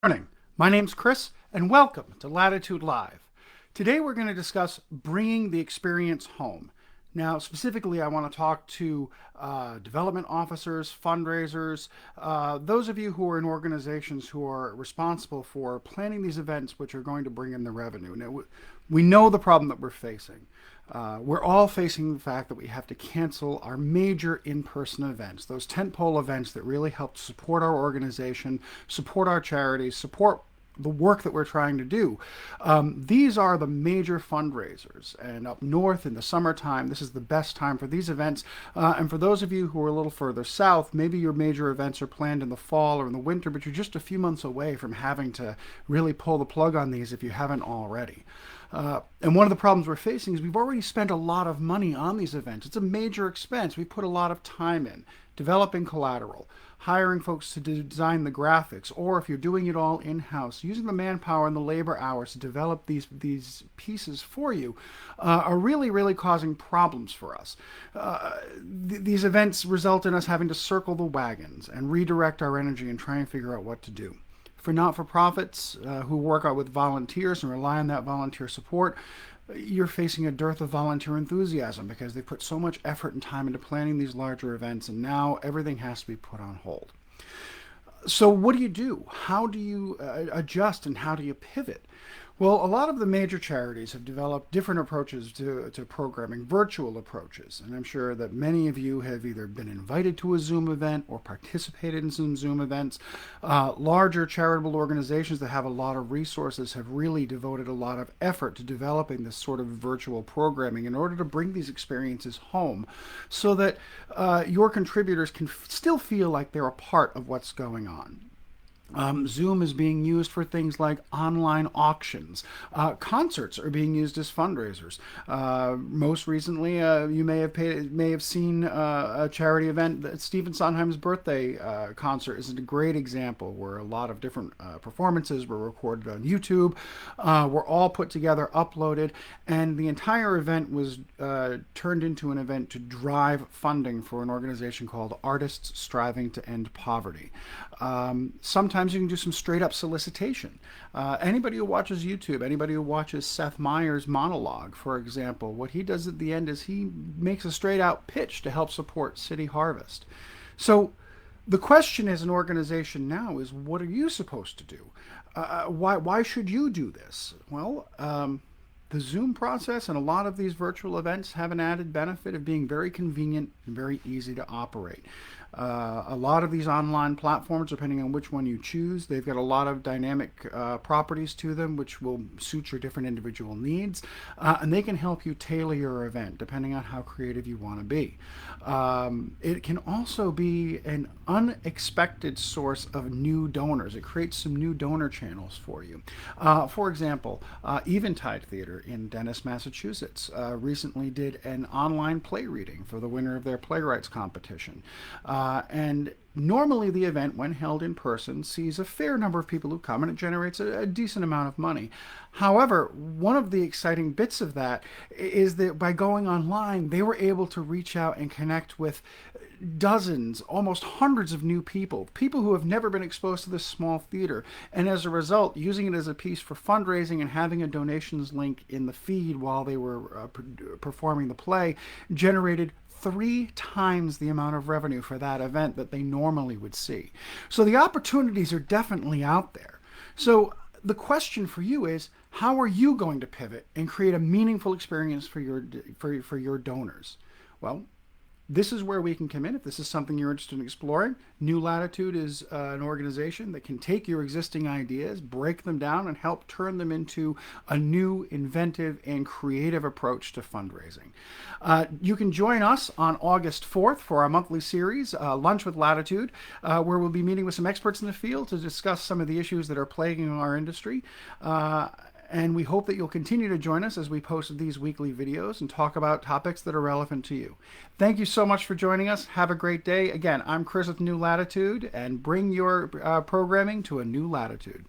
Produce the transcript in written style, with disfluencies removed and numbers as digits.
Morning. My name's Chris, and welcome to Latitude Live. Today we're going to discuss bringing the experience home. Now, specifically, I want to talk to development officers, fundraisers, those of you who are in organizations who are responsible for planning these events which are going to bring in the revenue. Now, we know the problem that we're facing. We're all facing the fact that we have to cancel our major in-person events, those tentpole events that really help support our organization, support our charities, support the work that we're trying to do. These are the major fundraisers, and up north in the summertime, this is the best time for these events. And for those of you who are a little further south, maybe your major events are planned in the fall or in the winter, but you're just a few months away from having to really pull the plug on these if you haven't already. And one of the problems we're facing is we've already spent a lot of money on these events. It's a major expense. We put a lot of time in developing collateral, hiring folks to design the graphics, or if you're doing it all in-house, using the manpower and the labor hours to develop these pieces for you are really causing problems for us. These events result in us having to circle the wagons and redirect our energy and try and figure out what to do. For not-for-profits who work out with volunteers and rely on that volunteer support, you're facing a dearth of volunteer enthusiasm because they put so much effort and time into planning these larger events, and now everything has to be put on hold. So what do? How do you adjust, and how do you pivot? Well, a lot of the major charities have developed different approaches to programming, virtual approaches. And I'm sure that many of you have either been invited to a Zoom event or participated in some Zoom events. Larger charitable organizations that have a lot of resources have really devoted a lot of effort to developing this sort of virtual programming in order to bring these experiences home so that your contributors can still feel like they're a part of what's going on. Zoom is being used for things like online auctions. Concerts are being used as fundraisers. Most recently, you may have seen a charity event. 𝘕𝘦𝙪 𝙀𝙭𝙥𝙚 birthday concert is a great example where a lot of different performances were recorded on YouTube, were all put together, uploaded, and the entire event was turned into an event to drive funding for an organization called Artists Striving to End Poverty. Sometimes you can do some straight up solicitation. Anybody who watches YouTube, anybody who watches Seth Meyers' monologue, for example, what he does at the end is he makes a straight out pitch to help support City Harvest. So the question as an organization now is, what are you supposed to do? Why should you do this? Well, the Zoom process and a lot of these virtual events have an added benefit of being very convenient and very easy to operate. A lot of these online platforms, depending on which one you choose, they've got a lot of dynamic properties to them which will suit your different individual needs, and they can help you tailor your event depending on how creative you want to be. It can also be an unexpected source of new donors. It creates some new donor channels for you. For example, Eventide Theater in Dennis, Massachusetts recently did an online play reading for the winner of their playwrights competition. And normally the event, when held in person, sees a fair number of people who come, and it generates a decent amount of money. However, one of the exciting bits of that is that by going online, they were able to reach out and connect with dozens, almost hundreds of new people who have never been exposed to this small theater. And as a result, using it as a piece for fundraising and having a donations link in the feed while they were performing the play generated 3 times the amount of revenue for that event that they normally would see. So the opportunities are definitely out there. So the question for you is, how are you going to pivot and create a meaningful experience for your donors? Well, this is where we can come in. If this is something you're interested in exploring, New Latitude is an organization that can take your existing ideas, break them down, and help turn them into a new, inventive, and creative approach to fundraising. You can join us on August 4th for our monthly series, Lunch with Latitude, where we'll be meeting with some experts in the field to discuss some of the issues that are plaguing our industry. And we hope that you'll continue to join us as we post these weekly videos and talk about topics that are relevant to you. Thank you so much for joining us. Have a great day. Again, I'm Chris with New Latitude, and bring your programming to a new latitude.